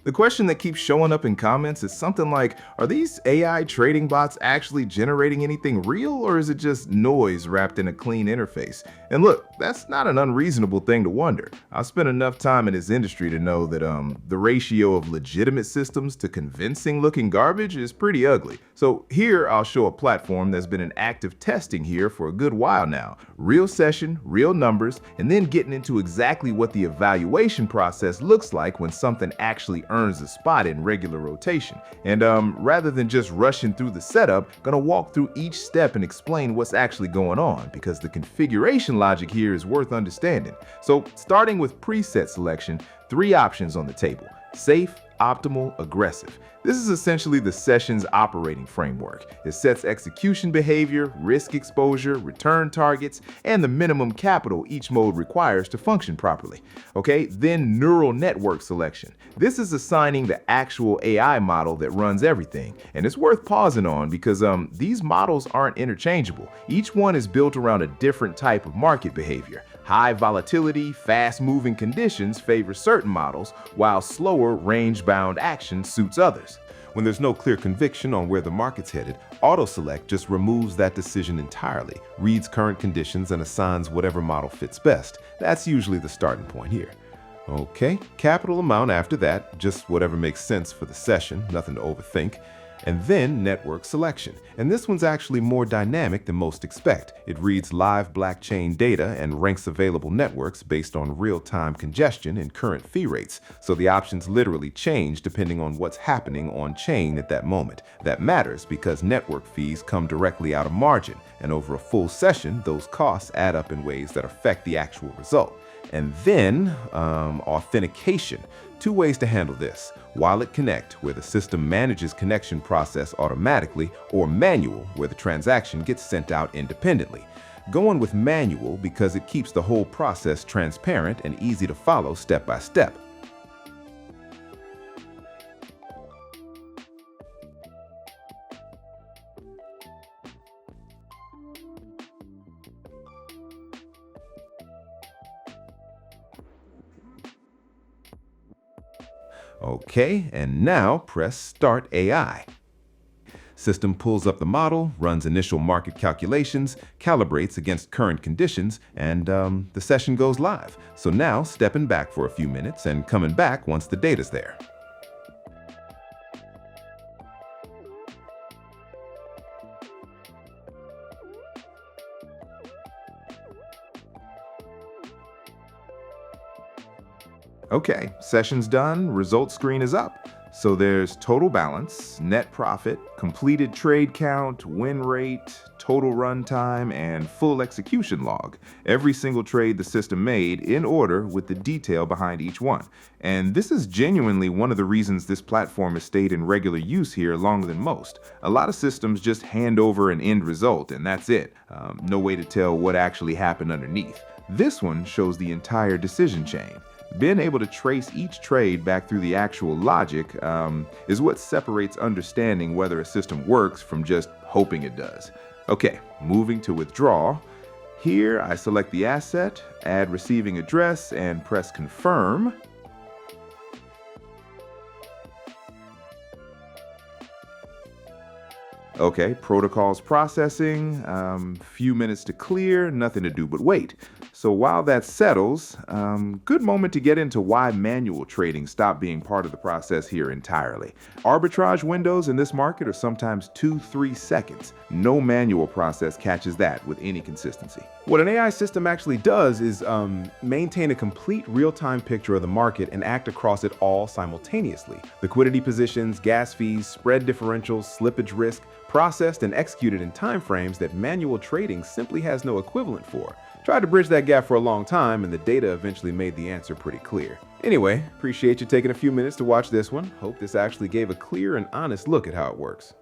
The question that keeps showing up in comments is something like, are these AI trading bots actually generating anything real, or is it just noise wrapped in a clean interface? And look, that's not an unreasonable thing to wonder. I've spent enough time in this industry to know that the ratio of legitimate systems to convincing looking garbage is pretty ugly. So here I'll show a platform that's been in active testing here for a good while now. Real session, real numbers, and then getting into exactly what the evaluation process looks like when something actually earns a spot in regular rotation. And rather than just rushing through the setup, gonna walk through each step and explain what's actually going on, because the configuration logic here is worth understanding. So starting with preset selection, 3 options on the table: safe, optimal, aggressive. This is essentially the session's operating framework. It sets execution behavior, risk exposure, return targets, and the minimum capital each mode requires to function properly. Okay, then neural network selection. This is assigning the actual AI model that runs everything. And it's worth pausing on because these models aren't interchangeable. Each one is built around a different type of market behavior. High volatility, fast-moving conditions favor certain models, while slower, range-bound action suits others. When there's no clear conviction on where the market's headed, auto-select just removes that decision entirely, reads current conditions, and assigns whatever model fits best. That's usually the starting point here. Okay, capital amount after that, just whatever makes sense for the session, nothing to overthink. And then network selection. And this one's actually more dynamic than most expect. It reads live blockchain data and ranks available networks based on real-time congestion and current fee rates. So the options literally change depending on what's happening on chain at that moment. That matters because network fees come directly out of margin, and over a full session, those costs add up in ways that affect the actual result. And then authentication. 2 ways to handle this: Wallet Connect, where the system manages connection process automatically, or manual, where the transaction gets sent out independently. Going with manual because it keeps the whole process transparent and easy to follow step by step. Okay, and now press Start AI. System pulls up the model, runs initial market calculations, calibrates against current conditions, and the session goes live. So now stepping back for a few minutes and coming back once the data's there. Okay, session's done, results screen is up. So there's total balance, net profit, completed trade count, win rate, total runtime, and full execution log. Every single trade the system made in order with the detail behind each one. And this is genuinely one of the reasons this platform has stayed in regular use here longer than most. A lot of systems just hand over an end result and that's it. No way to tell what actually happened underneath. This one shows the entire decision chain. Being able to trace each trade back through the actual logic is what separates understanding whether a system works from just hoping it does. Okay, moving to withdraw. Here I select the asset, add receiving address, and press confirm. Okay, protocol's processing, few minutes to clear, nothing to do but wait. So while that settles, good moment to get into why manual trading stopped being part of the process here entirely. Arbitrage windows in this market are sometimes 2-3 seconds. No manual process catches that with any consistency. What an AI system actually does is maintain a complete real-time picture of the market and act across it all simultaneously. Liquidity positions, gas fees, spread differentials, slippage risk, processed and executed in timeframes that manual trading simply has no equivalent for. Tried to bridge that gap for a long time, and the data eventually made the answer pretty clear. Anyway, appreciate you taking a few minutes to watch this one. Hope this actually gave a clear and honest look at how it works.